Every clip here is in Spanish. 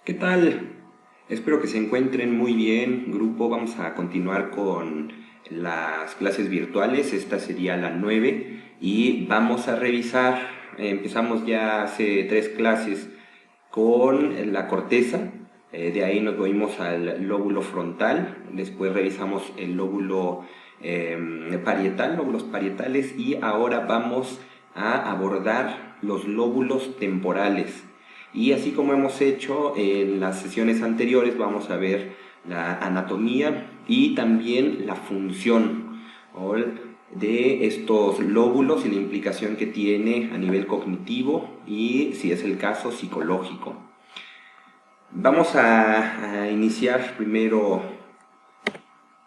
¿Qué tal? Espero que se encuentren muy bien, grupo. Vamos a continuar con las clases virtuales. Esta sería la 9 y vamos a revisar, empezamos ya hace 3 clases con la corteza. De ahí nos movimos al lóbulo frontal, después revisamos el lóbulo parietal, lóbulos parietales, y ahora vamos a abordar los lóbulos temporales. Y así como hemos hecho en las sesiones anteriores, vamos a ver la anatomía y también la función de estos lóbulos y la implicación que tiene a nivel cognitivo y, si es el caso, psicológico. Vamos a iniciar primero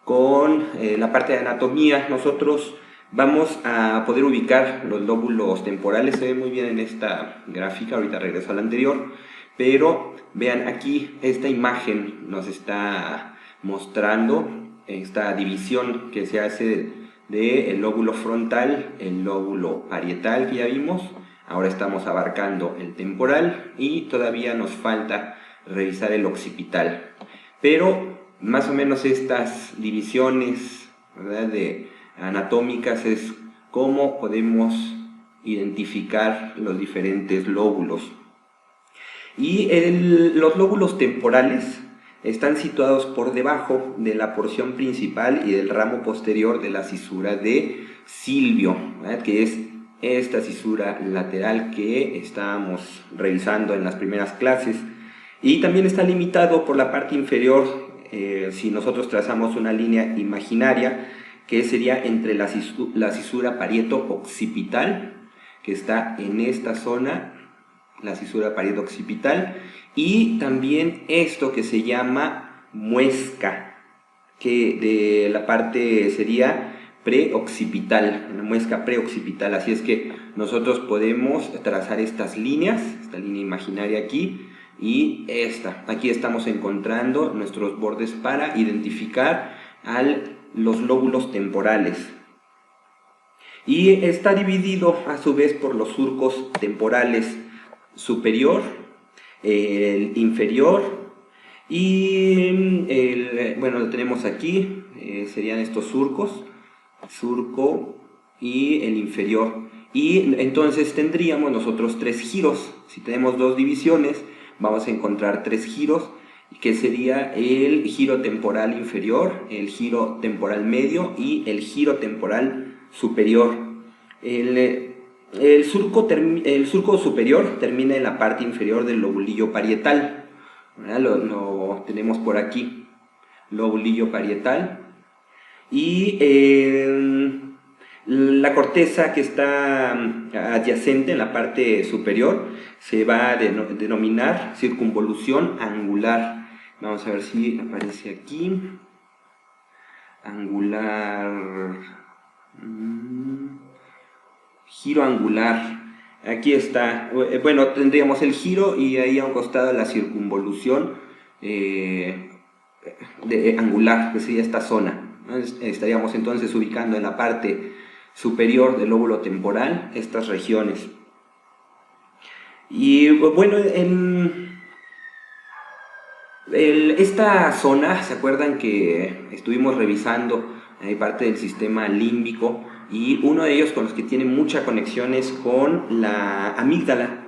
con la parte de anatomía. Nosotros vamos a poder ubicar los lóbulos temporales. Se ve muy bien en esta gráfica, ahorita regreso a la anterior, pero vean aquí, esta imagen nos está mostrando esta división que se hace del lóbulo frontal, el lóbulo parietal que ya vimos. Ahora estamos abarcando el temporal y todavía nos falta revisar el occipital. Pero más o menos estas divisiones, ¿verdad?, anatómicas es cómo podemos identificar los diferentes lóbulos. Y los lóbulos temporales están situados por debajo de la porción principal y del ramo posterior de la cisura de Silvio, ¿verdad?, que es esta cisura lateral que estábamos revisando en las primeras clases. Y también está limitado por la parte inferior, si nosotros trazamos una línea imaginaria, que sería entre la cisura parieto-occipital, que está en esta zona, la cisura parieto-occipital, y también esto que se llama muesca, que de la parte sería preoccipital, una muesca preoccipital. Así es que nosotros podemos trazar estas líneas, esta línea imaginaria aquí, y esta. Aquí estamos encontrando nuestros bordes para identificar los lóbulos temporales. Y está dividido a su vez por los surcos temporales superior, el inferior y bueno, lo tenemos aquí, serían estos surcos, surco y el inferior. Y entonces tendríamos nosotros 3 giros. Si tenemos 2 divisiones, vamos a encontrar 3 giros, que sería el giro temporal inferior, el giro temporal medio y el giro temporal superior. El surco superior termina en la parte inferior del lobulillo parietal. Lo tenemos por aquí, lobulillo parietal. Y la corteza que está adyacente en la parte superior se va a denominar circunvolución angular. Vamos a ver si aparece aquí. Angular. Giro angular. Aquí está. Bueno, tendríamos el giro y ahí a un costado la circunvolución angular, que sería esta zona. Estaríamos entonces ubicando en la parte superior del lóbulo temporal estas regiones. Y bueno, esta zona, ¿se acuerdan que estuvimos revisando parte del sistema límbico? Y uno de ellos con los que tiene mucha conexión es con la amígdala,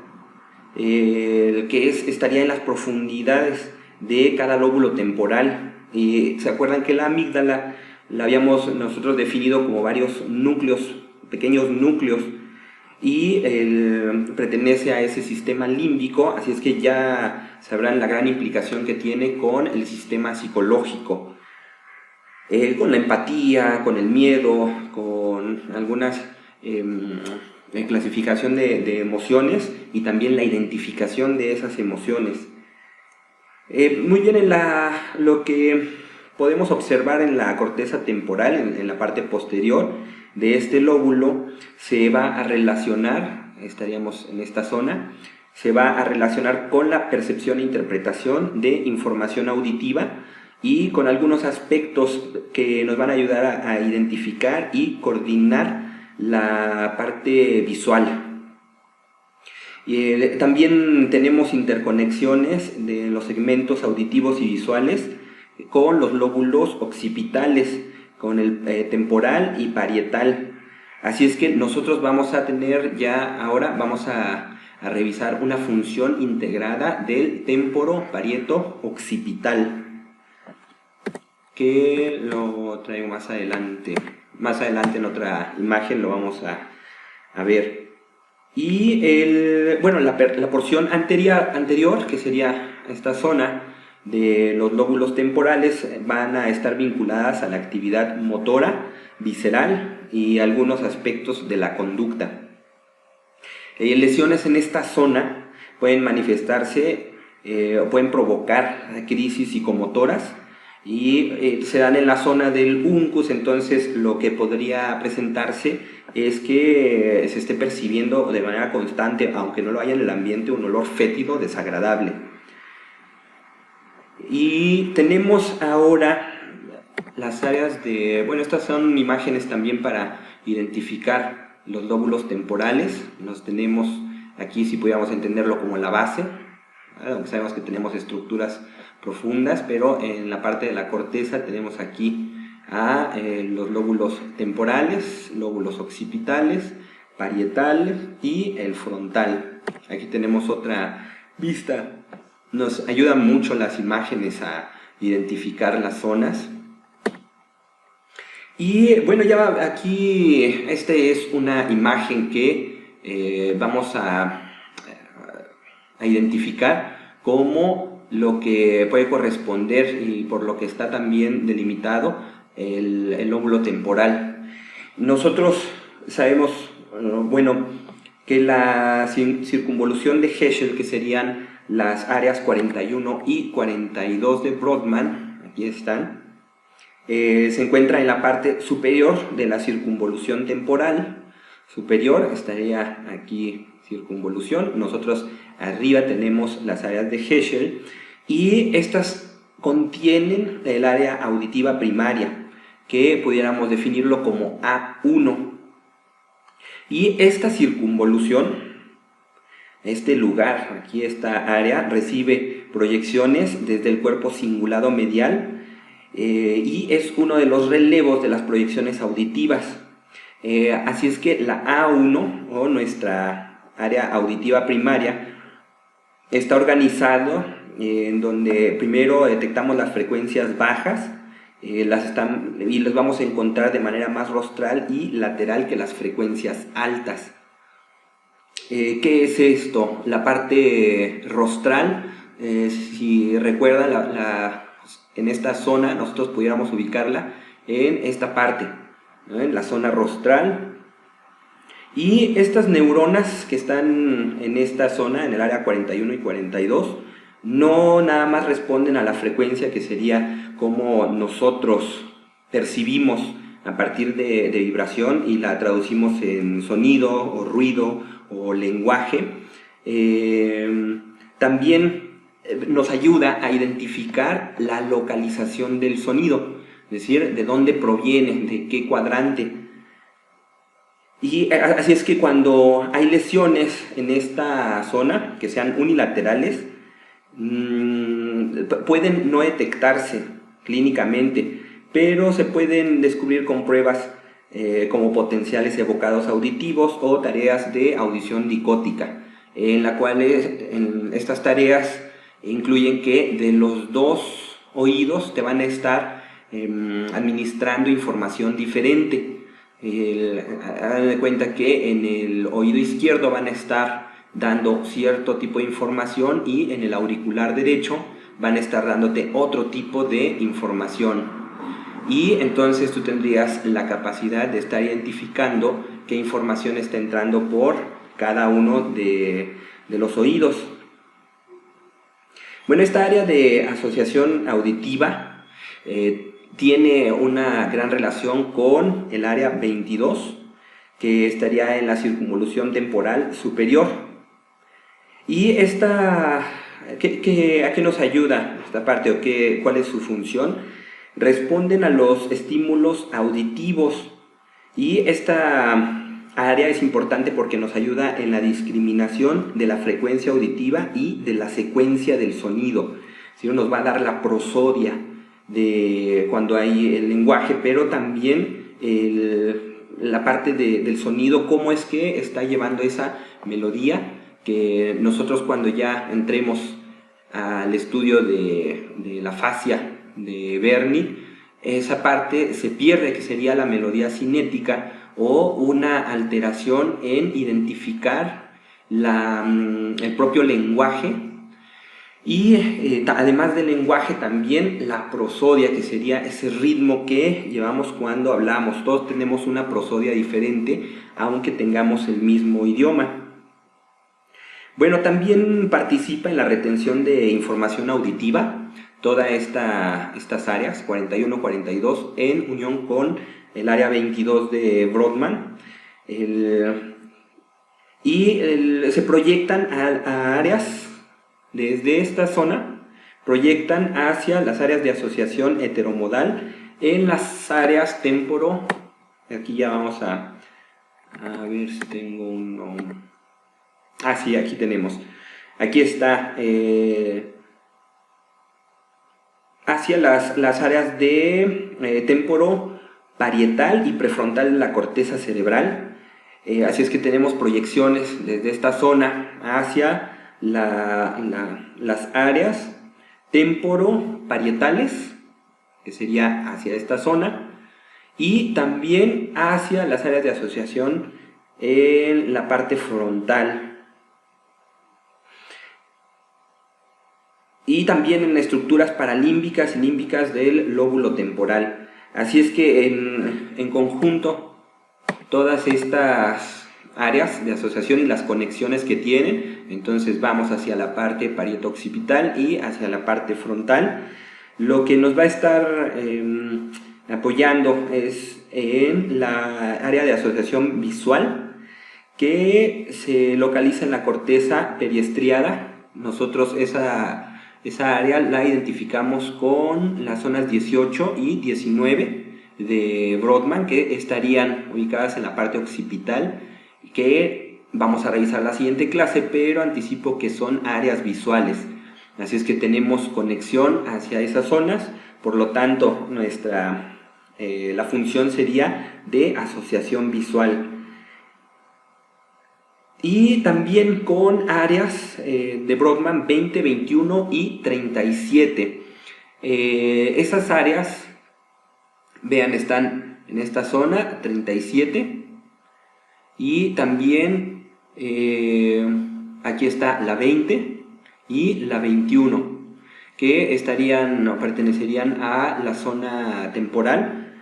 que estaría en las profundidades de cada lóbulo temporal. Y se acuerdan que la amígdala la habíamos nosotros definido como varios núcleos, pequeños núcleos, y pertenece a ese sistema límbico. Así es que ya sabrán la gran implicación que tiene con el sistema psicológico, con la empatía, con el miedo, con algunas clasificación de emociones y también la identificación de esas emociones. Muy bien, lo que podemos observar en la corteza temporal, en la parte posterior de este lóbulo, se va a relacionar, estaríamos en esta zona, se va a relacionar con la percepción e interpretación de información auditiva y con algunos aspectos que nos van a ayudar a identificar y coordinar la parte visual. También tenemos interconexiones de los segmentos auditivos y visuales con los lóbulos occipitales, con el temporal y parietal. Así es que nosotros vamos a tener ya ahora, vamos a revisar una función integrada del temporo-parieto occipital, que lo traigo más adelante. Más adelante en otra imagen lo vamos a ver. Y la porción anterior, que sería esta zona de los lóbulos temporales, van a estar vinculadas a la actividad motora, visceral y algunos aspectos de la conducta. Lesiones en esta zona pueden manifestarse o pueden provocar crisis psicomotoras y se dan en la zona del uncus. Entonces lo que podría presentarse es que se esté percibiendo de manera constante, aunque no lo haya en el ambiente, un olor fétido desagradable. Y tenemos ahora las áreas de... Bueno, estas son imágenes también para identificar los lóbulos temporales. Los tenemos aquí, si pudiéramos entenderlo, como la base, aunque sabemos que tenemos estructuras profundas, pero en la parte de la corteza tenemos aquí los lóbulos temporales, lóbulos occipitales, parietales y el frontal. Aquí tenemos otra vista. Nos ayudan mucho las imágenes a identificar las zonas. Y bueno, ya aquí esta es una imagen que vamos a identificar como lo que puede corresponder y por lo que está también delimitado el lóbulo temporal. Nosotros sabemos, bueno, que la circunvolución de Heschel, que serían las áreas 41 y 42 de Brodmann, aquí están, se encuentra en la parte superior de la circunvolución temporal. Superior estaría aquí circunvolución, nosotros arriba tenemos las áreas de Heschel y estas contienen el área auditiva primaria, que pudiéramos definirlo como A1. Y esta circunvolución, este lugar, aquí esta área, recibe proyecciones desde el cuerpo cingulado medial y es uno de los relevos de las proyecciones auditivas. Así es que la A1, o nuestra área auditiva primaria, está organizado en donde primero detectamos las frecuencias bajas, y las vamos a encontrar de manera más rostral y lateral que las frecuencias altas. ¿Qué es esto? La parte rostral, si recuerdan, en esta zona nosotros pudiéramos ubicarla en esta parte, ¿no? En la zona rostral. Y estas neuronas que están en esta zona, en el área 41 y 42, no nada más responden a la frecuencia que sería como nosotros percibimos a partir de vibración y la traducimos en sonido o ruido o lenguaje. También nos ayuda a identificar la localización del sonido, es decir, de dónde proviene, de qué cuadrante. Y así es que cuando hay lesiones en esta zona, que sean unilaterales, pueden no detectarse clínicamente, pero se pueden descubrir con pruebas como potenciales evocados auditivos o tareas de audición dicótica, en la cual estas tareas incluyen que de los dos oídos te van a estar administrando información diferente. Hagan de cuenta que en el oído izquierdo van a estar dando cierto tipo de información y en el auricular derecho van a estar dándote otro tipo de información, y entonces tú tendrías la capacidad de estar identificando qué información está entrando por cada uno de los oídos. Bueno, esta área de asociación auditiva tiene una gran relación con el área 22, que estaría en la circunvolución temporal superior. ¿Y esta, a qué nos ayuda esta parte, o cuál es su función? Responden a los estímulos auditivos, y esta área es importante porque nos ayuda en la discriminación de la frecuencia auditiva y de la secuencia del sonido. ¿Sí? Nos va a dar la prosodia de cuando hay el lenguaje, pero también la parte del sonido, cómo es que está llevando esa melodía, que nosotros cuando ya entremos al estudio de la fascia de Berni, esa parte se pierde, que sería la melodía cinética o una alteración en identificar el propio lenguaje. Y además del lenguaje también la prosodia, que sería ese ritmo que llevamos cuando hablamos. Todos tenemos una prosodia diferente, aunque tengamos el mismo idioma. Bueno, también participa en la retención de información auditiva, todas estas áreas, 41, 42, en unión con el área 22 de Brodmann. Se proyectan a áreas. Desde esta zona proyectan hacia las áreas de asociación heteromodal en las áreas temporo. Aquí ya vamos a ver si tengo uno. Ah, sí, aquí tenemos. Aquí está hacia las áreas de temporo parietal y prefrontal de la corteza cerebral. Así es que tenemos proyecciones desde esta zona hacia las áreas temporo-parietales, que sería hacia esta zona, y también hacia las áreas de asociación en la parte frontal, y también en estructuras paralímbicas y límbicas del lóbulo temporal. Así es que en conjunto todas estas áreas de asociación y las conexiones que tienen, entonces vamos hacia la parte parieto-occipital y hacia la parte frontal. Lo que nos va a estar apoyando es en la área de asociación visual, que se localiza en la corteza periestriada. Nosotros esa área la identificamos con las zonas 18 y 19 de Brodmann, que estarían ubicadas en la parte occipital, que vamos a revisar la siguiente clase, pero anticipo que son áreas visuales. Así es que tenemos conexión hacia esas zonas, por lo tanto la función sería de asociación visual. Y también con áreas de Brodmann 20, 21 y 37. Esas áreas, vean, están en esta zona 37, y también aquí está la 20 y la 21, que pertenecerían a la zona temporal.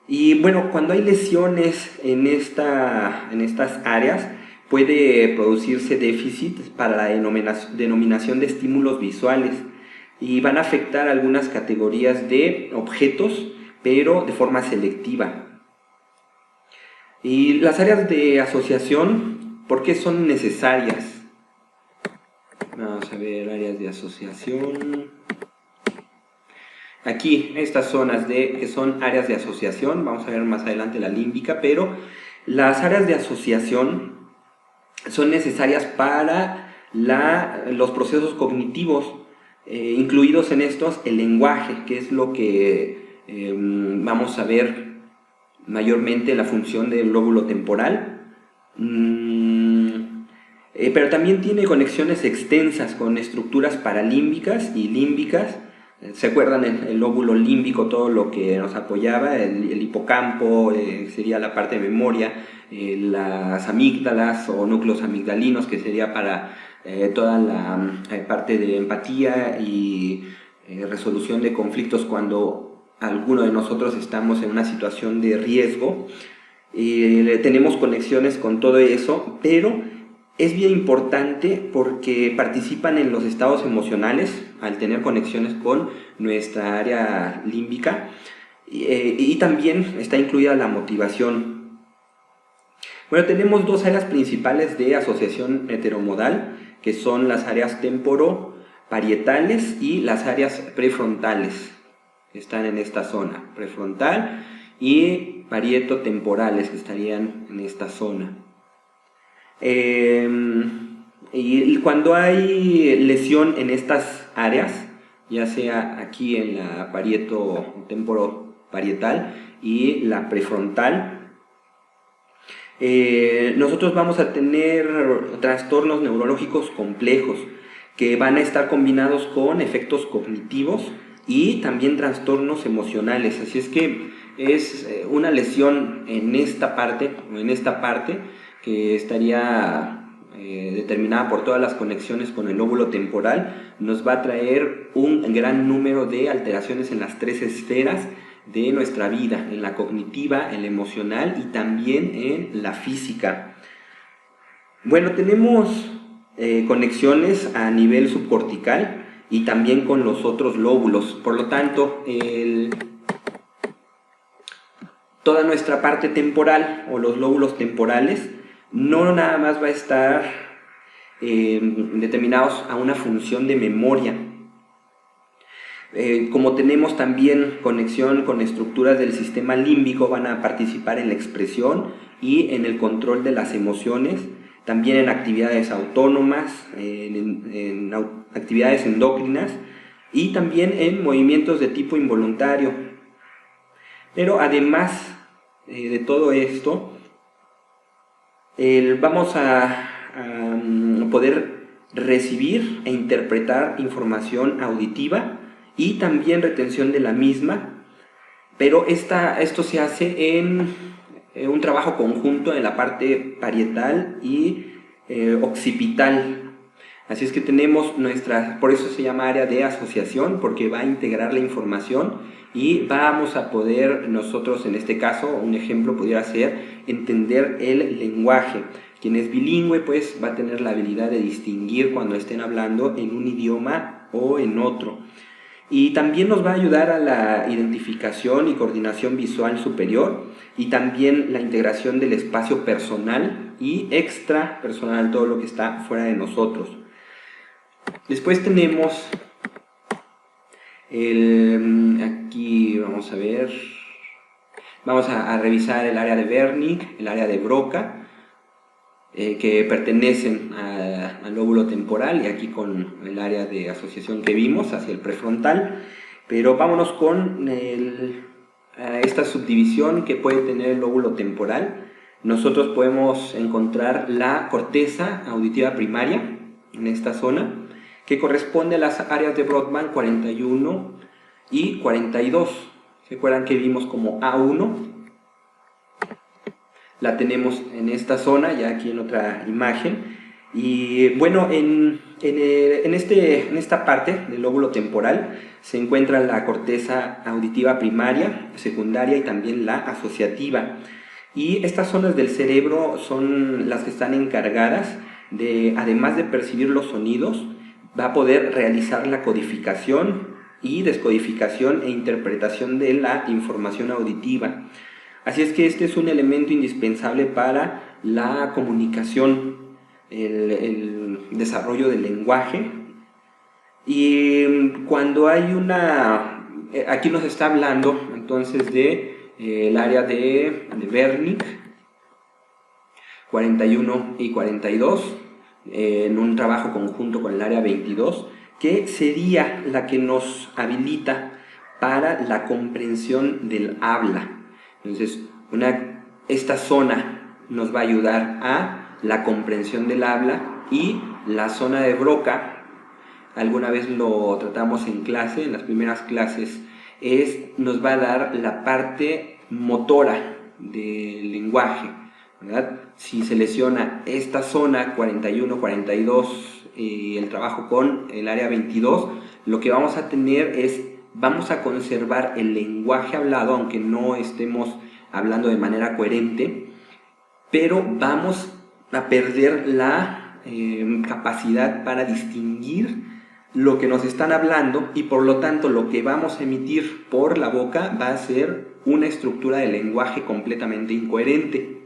Y bueno, cuando hay lesiones en estas áreas, puede producirse déficit para la denominación de estímulos visuales, y van a afectar algunas categorías de objetos, pero de forma selectiva. Y las áreas de asociación, ¿por qué son necesarias? Vamos a ver, áreas de asociación. Aquí, estas zonas que son áreas de asociación, vamos a ver más adelante la límbica, pero las áreas de asociación son necesarias para los procesos cognitivos, incluidos en estos el lenguaje, que es lo que vamos a ver mayormente, la función del lóbulo temporal. Pero también tiene conexiones extensas con estructuras paralímbicas y límbicas. ¿Se acuerdan el lóbulo límbico, todo lo que nos apoyaba? El hipocampo sería la parte de memoria, las amígdalas o núcleos amigdalinos, que sería para toda la parte de empatía y resolución de conflictos cuando alguno de nosotros estamos en una situación de riesgo. Tenemos conexiones con todo eso, pero es bien importante porque participan en los estados emocionales al tener conexiones con nuestra área límbica, y también está incluida la motivación. Bueno, tenemos dos áreas principales de asociación heteromodal, que son las áreas temporoparietales y las áreas prefrontales. Están en esta zona prefrontal y parietotemporales que estarían en esta zona. Y cuando hay lesión en estas áreas, ya sea aquí en la parieto temporoparietal y la prefrontal, nosotros vamos a tener trastornos neurológicos complejos que van a estar combinados con efectos cognitivos y también trastornos emocionales. Así es que es una lesión en esta parte que estaría determinada por todas las conexiones con el lóbulo temporal, nos va a traer un gran número de alteraciones en las tres esferas de nuestra vida, en la cognitiva, en la emocional y también en la física. Bueno, tenemos conexiones a nivel subcortical y también con los otros lóbulos. Por lo tanto, toda nuestra parte temporal o los lóbulos temporales no nada más va a estar determinados a una función de memoria. Como tenemos también conexión con estructuras del sistema límbico, van a participar en la expresión y en el control de las emociones, también en actividades autónomas, en actividades endócrinas y también en movimientos de tipo involuntario. Pero además de todo esto, vamos a poder recibir e interpretar información auditiva y también retención de la misma, pero esto se hace en un trabajo conjunto en la parte parietal y occipital. Así es que tenemos por eso se llama área de asociación, porque va a integrar la información y vamos a poder nosotros, en este caso, un ejemplo pudiera ser entender el lenguaje. Quien es bilingüe pues va a tener la habilidad de distinguir cuando estén hablando en un idioma o en otro. Y también nos va a ayudar a la identificación y coordinación visual superior y también la integración del espacio personal y extrapersonal, todo lo que está fuera de nosotros. Después tenemos aquí vamos a ver, vamos a revisar el área de Wernicke, el área de Broca, que pertenecen al lóbulo temporal, y aquí con el área de asociación que vimos hacia el prefrontal. Pero vámonos con esta subdivisión que puede tener el lóbulo temporal. Nosotros podemos encontrar la corteza auditiva primaria en esta zona, que corresponde a las áreas de Brodmann 41 y 42. ¿Se acuerdan que vimos como A1? La tenemos en esta zona, ya aquí en otra imagen. Y bueno, en esta parte del lóbulo temporal se encuentra la corteza auditiva primaria, secundaria y también la asociativa. Y estas zonas del cerebro son las que están encargadas de, además de percibir los sonidos, va a poder realizar la codificación y descodificación e interpretación de la información auditiva. Así es que este es un elemento indispensable para la comunicación, el desarrollo del lenguaje. Y cuando hay aquí nos está hablando entonces de el área de Wernicke 41 y 42, en un trabajo conjunto con el área 22, que sería la que nos habilita para la comprensión del habla. Entonces, esta zona nos va a ayudar a la comprensión del habla, y la zona de Broca, alguna vez lo tratamos en clase, en las primeras clases, nos va a dar la parte motora del lenguaje, ¿verdad? Si se lesiona esta zona 41, 42 y el trabajo con el área 22, lo que vamos a tener vamos a conservar el lenguaje hablado, aunque no estemos hablando de manera coherente, pero vamos a perder la capacidad para distinguir lo que nos están hablando, y por lo tanto lo que vamos a emitir por la boca va a ser una estructura de lenguaje completamente incoherente.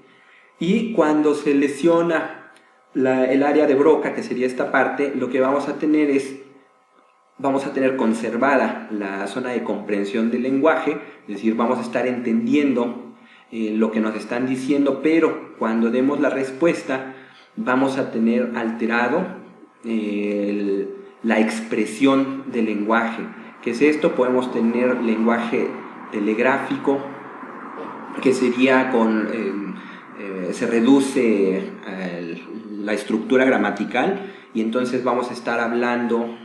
Y cuando se lesiona el área de Broca, que sería esta parte, lo que vamos a tener vamos a tener conservada la zona de comprensión del lenguaje, es decir, vamos a estar entendiendo lo que nos están diciendo, pero cuando demos la respuesta vamos a tener alterado la expresión del lenguaje. ¿Qué es esto? Podemos tener lenguaje telegráfico, que sería se reduce la estructura gramatical, y entonces vamos a estar hablando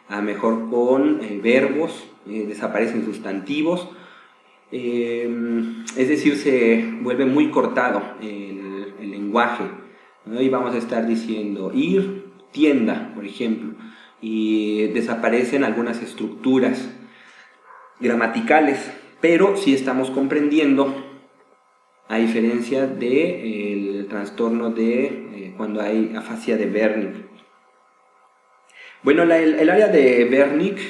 a lo mejor con verbos, desaparecen sustantivos, es decir, se vuelve muy cortado el lenguaje, ¿no? Y vamos a estar diciendo ir, tienda, por ejemplo, y desaparecen algunas estructuras gramaticales, pero sí estamos comprendiendo, a diferencia del trastorno de cuando hay afasia de Wernicke. Bueno, el área de Wernicke,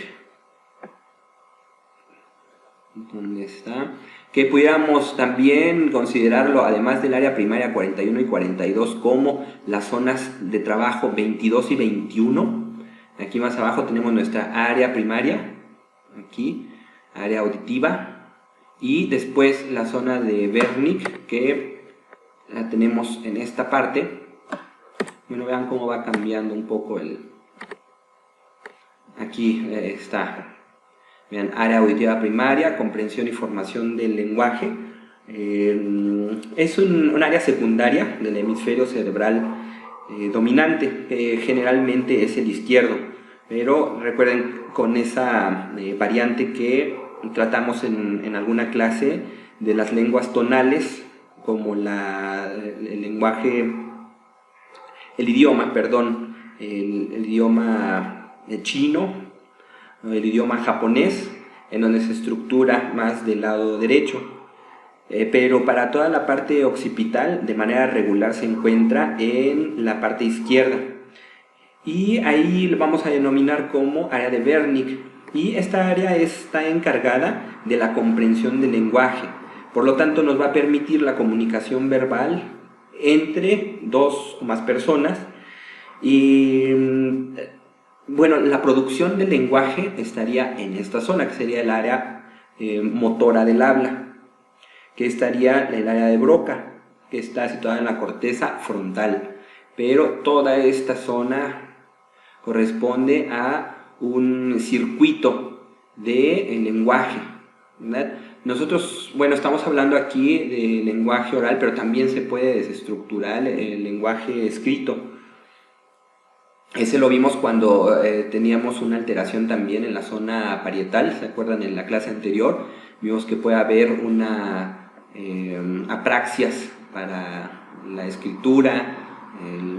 ¿dónde está? Que pudiéramos también considerarlo, además del área primaria 41 y 42, como las zonas de trabajo 22 y 21. Aquí más abajo tenemos nuestra área primaria, aquí, área auditiva, y después la zona de Wernicke, que la tenemos en esta parte. Bueno, vean cómo va cambiando un poco aquí está. Vean, área auditiva primaria, comprensión y formación del lenguaje. Es un área secundaria del hemisferio cerebral dominante, que generalmente es el izquierdo, pero recuerden con esa variante que tratamos en alguna clase de las lenguas tonales, como el idioma chino, el idioma japonés, en donde se estructura más del lado derecho, pero para toda la parte occipital de manera regular se encuentra en la parte izquierda, y ahí lo vamos a denominar como área de Wernicke, y esta área está encargada de la comprensión del lenguaje. Por lo tanto, nos va a permitir la comunicación verbal entre dos o más personas, y bueno, la producción del lenguaje estaría en esta zona, que sería el área motora del habla, que estaría en el área de Broca, que está situada en la corteza frontal, pero toda esta zona corresponde a un circuito de lenguaje, ¿verdad? Nosotros, bueno, estamos hablando aquí de lenguaje oral, pero también se puede desestructurar el lenguaje escrito. Ese lo vimos cuando teníamos una alteración también en la zona parietal, ¿se acuerdan? En la clase anterior vimos que puede haber una apraxias para la escritura.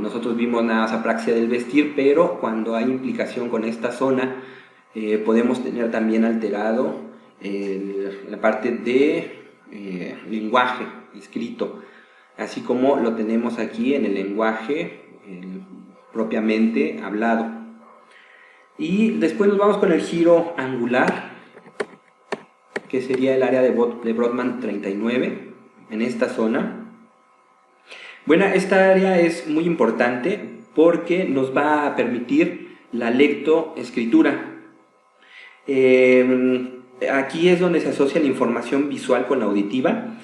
Nosotros vimos nada más apraxia del vestir, pero cuando hay implicación con esta zona podemos tener también alterado la parte de lenguaje escrito, así como lo tenemos aquí en el lenguaje propiamente hablado. Y después nos vamos con el giro angular, que sería el área de Brodmann 39, en esta zona. Bueno, esta área es muy importante porque nos va a permitir la lectoescritura. Aquí es donde se asocia la información visual con la auditiva,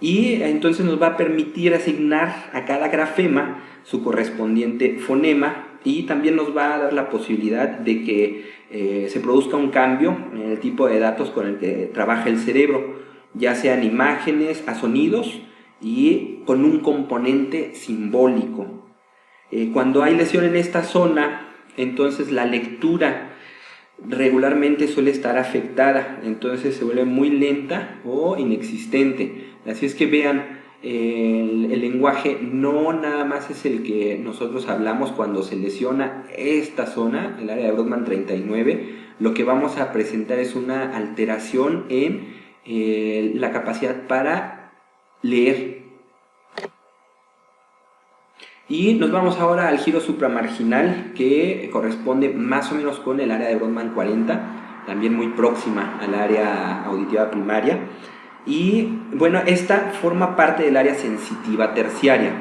y entonces nos va a permitir asignar a cada grafema su correspondiente fonema, y también nos va a dar la posibilidad de que se produzca un cambio en el tipo de datos con el que trabaja el cerebro, ya sean imágenes a sonidos y con un componente simbólico. Cuando hay lesión en esta zona, entonces la lectura regularmente suele estar afectada, entonces se vuelve muy lenta o inexistente. Así es que vean, el lenguaje no nada más es el que nosotros hablamos cuando se lesiona esta zona, el área de Brodmann 39. Lo que vamos a presentar es una alteración en la capacidad para leer. Y nos vamos ahora al giro supramarginal, que corresponde más o menos con el área de Brodmann 40, también muy próxima al área auditiva primaria. Y bueno, esta forma parte del área sensitiva terciaria,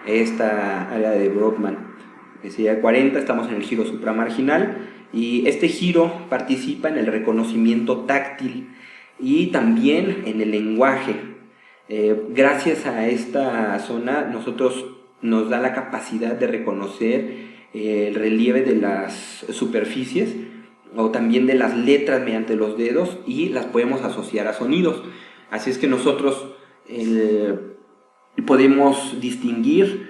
esta área de Brodmann, que sería 40, estamos en el giro supramarginal, y este giro participa en el reconocimiento táctil y también en el lenguaje. Gracias a esta zona nos da la capacidad de reconocer el relieve de las superficies o también de las letras mediante los dedos, y las podemos asociar a sonidos. Así es que nosotros podemos distinguir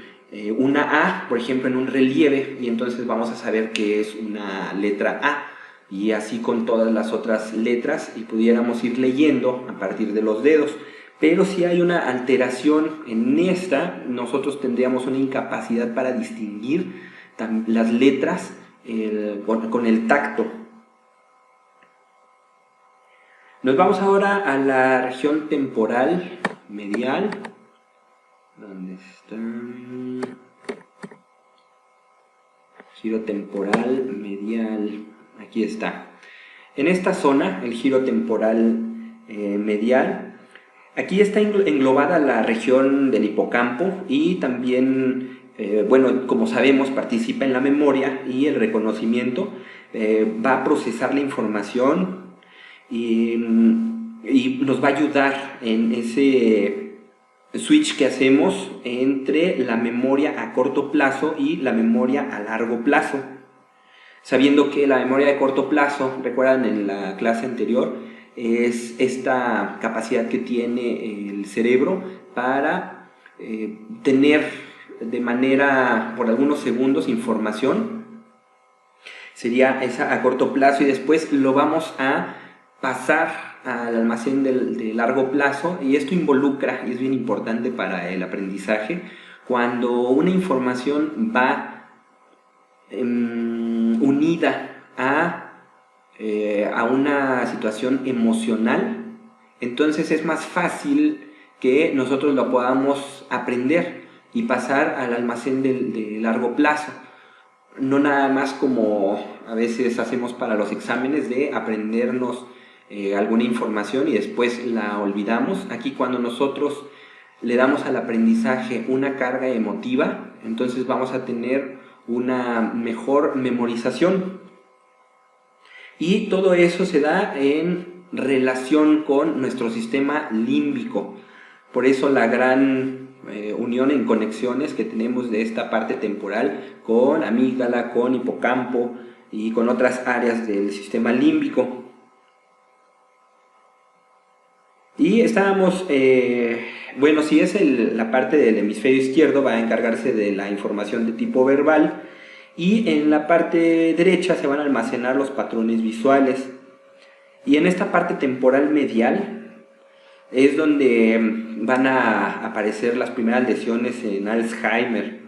una A, por ejemplo, en un relieve, y entonces vamos a saber que es una letra A, y así con todas las otras letras, y pudiéramos ir leyendo a partir de los dedos. Pero si hay una alteración en esta, nosotros tendríamos una incapacidad para distinguir las letras con el tacto. Nos vamos ahora a la región temporal medial. ¿Dónde está? Giro temporal medial. Aquí está. En esta zona, el giro temporal medial, aquí está englobada la región del hipocampo, y también, bueno, como sabemos, participa en la memoria y el reconocimiento. Va a procesar la información y nos va a ayudar en ese switch que hacemos entre la memoria a corto plazo y la memoria a largo plazo. Sabiendo que la memoria de corto plazo, recuerdan en la clase anterior, es esta capacidad que tiene el cerebro para tener de manera, por algunos segundos, información. Sería esa a corto plazo, y después lo vamos a pasar al almacén de largo plazo, y esto involucra, y es bien importante para el aprendizaje, cuando una información va unida a una situación emocional, entonces es más fácil que nosotros lo podamos aprender y pasar al almacén de largo plazo. No nada más como a veces hacemos para los exámenes, de aprendernos alguna información y después la olvidamos. Aquí, cuando nosotros le damos al aprendizaje una carga emotiva, entonces vamos a tener una mejor memorización. Y todo eso se da en relación con nuestro sistema límbico. Por eso la gran unión en conexiones que tenemos de esta parte temporal con amígdala, con hipocampo y con otras áreas del sistema límbico. Y estábamos, bueno, si es la parte del hemisferio izquierdo, va a encargarse de la información de tipo verbal, y en la parte derecha se van a almacenar los patrones visuales. Y en esta parte temporal medial es donde van a aparecer las primeras lesiones en Alzheimer,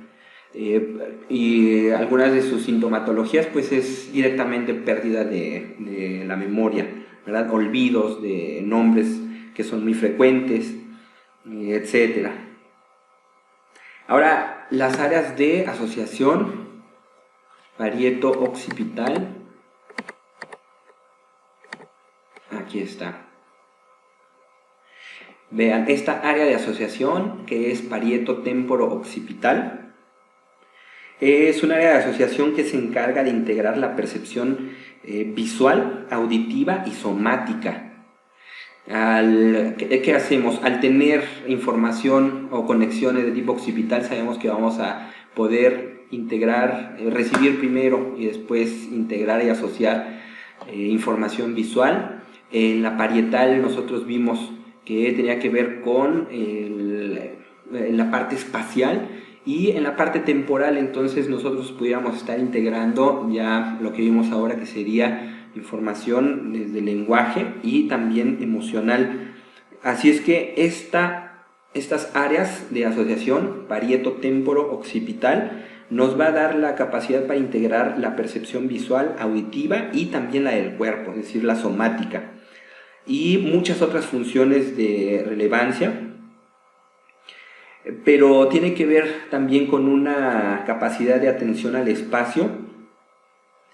y algunas de sus sintomatologías pues es directamente pérdida de la memoria, ¿verdad? Olvidos de nombres que son muy frecuentes, etc. Ahora, las áreas de asociación, parieto-occipital, aquí está. Vean, esta área de asociación, que es parieto-temporo-occipital, es un área de asociación que se encarga de integrar la percepción visual, auditiva y somática. ¿Qué hacemos? Al tener información o conexiones de tipo occipital, sabemos que vamos a poder integrar, recibir primero y después integrar y asociar información visual. En la parietal nosotros vimos que tenía que ver con la parte espacial, y en la parte temporal entonces nosotros pudiéramos estar integrando ya lo que vimos ahora, que sería información desde el lenguaje y también emocional. Así es que estas áreas de asociación, parieto-temporo-occipital, nos va a dar la capacidad para integrar la percepción visual, auditiva y también la del cuerpo, es decir, la somática, y muchas otras funciones de relevancia, pero tiene que ver también con una capacidad de atención al espacio.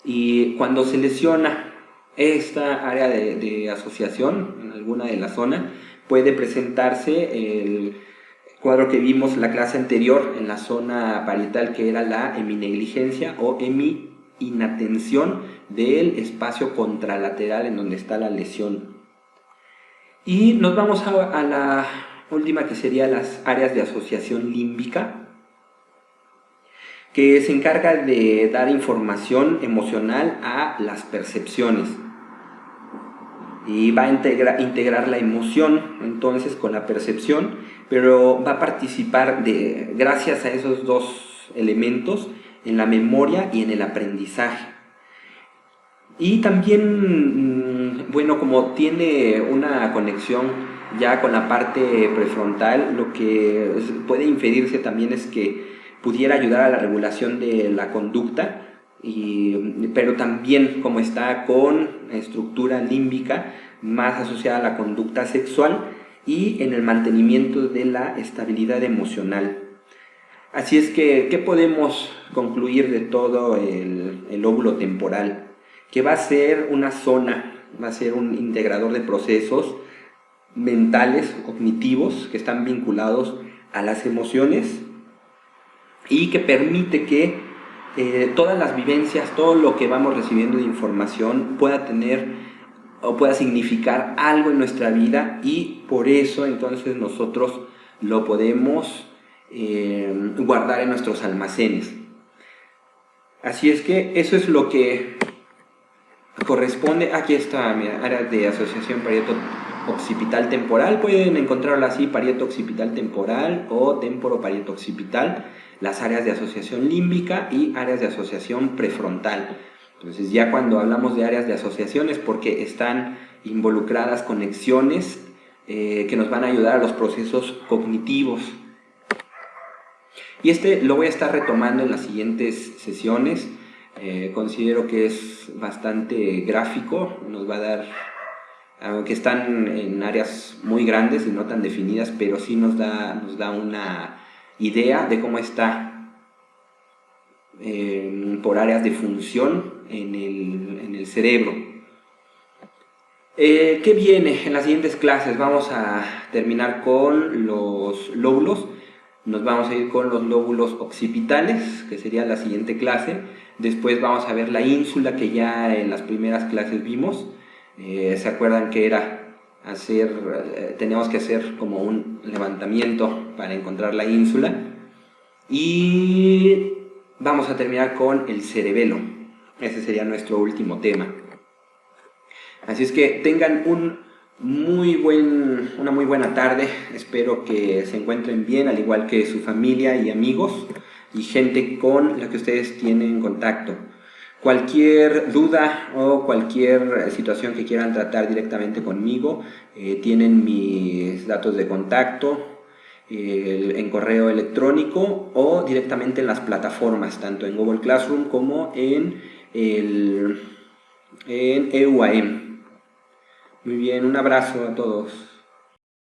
Y cuando se lesiona esta área de asociación en alguna de la zona, puede presentarse el cuadro que vimos en la clase anterior en la zona parietal, que era la heminegligencia o hemi-inatención del espacio contralateral en donde está la lesión. Y nos vamos a la última, que sería las áreas de asociación límbica, que se encarga de dar información emocional a las percepciones y va a integrar la emoción entonces con la percepción, pero va a participar gracias a esos dos elementos en la memoria y en el aprendizaje. Y también, bueno, como tiene una conexión ya con la parte prefrontal, lo que puede inferirse también es que pudiera ayudar a la regulación de la conducta, pero también como está con estructura límbica más asociada a la conducta sexual y en el mantenimiento de la estabilidad emocional. Así es que, ¿qué podemos concluir de todo el lóbulo temporal? Que va a ser una zona, va a ser un integrador de procesos mentales, cognitivos, que están vinculados a las emociones y que permite que todas las vivencias, todo lo que vamos recibiendo de información pueda tener o pueda significar algo en nuestra vida, y por eso entonces nosotros lo podemos guardar en nuestros almacenes. Así es que eso es lo que corresponde. Aquí está, mira, área de asociación parieto-occipital temporal. Pueden encontrarla así, parieto-occipital temporal o temporo-parieto-occipital. Las áreas de asociación límbica y áreas de asociación prefrontal. Entonces, ya cuando hablamos de áreas de asociación es porque están involucradas conexiones que nos van a ayudar a los procesos cognitivos. Y lo voy a estar retomando en las siguientes sesiones. Considero que es bastante gráfico, nos va a dar, aunque están en áreas muy grandes y no tan definidas, pero sí nos da una idea de cómo está por áreas de función en el cerebro. ¿Qué viene en las siguientes clases? Vamos a terminar con los lóbulos. Nos vamos a ir con los lóbulos occipitales, que sería la siguiente clase. Después vamos a ver la ínsula, que ya en las primeras clases vimos. ¿Se acuerdan que era teníamos que hacer como un levantamiento para encontrar la ínsula? Y vamos a terminar con el cerebelo. Ese sería nuestro último tema. Así es que tengan una muy buena tarde. Espero que se encuentren bien, al igual que su familia y amigos y gente con la que ustedes tienen contacto. Cualquier duda o cualquier situación que quieran tratar directamente conmigo, tienen mis datos de contacto en correo electrónico o directamente en las plataformas, tanto en Google Classroom como en EUAM. Muy bien, un abrazo a todos.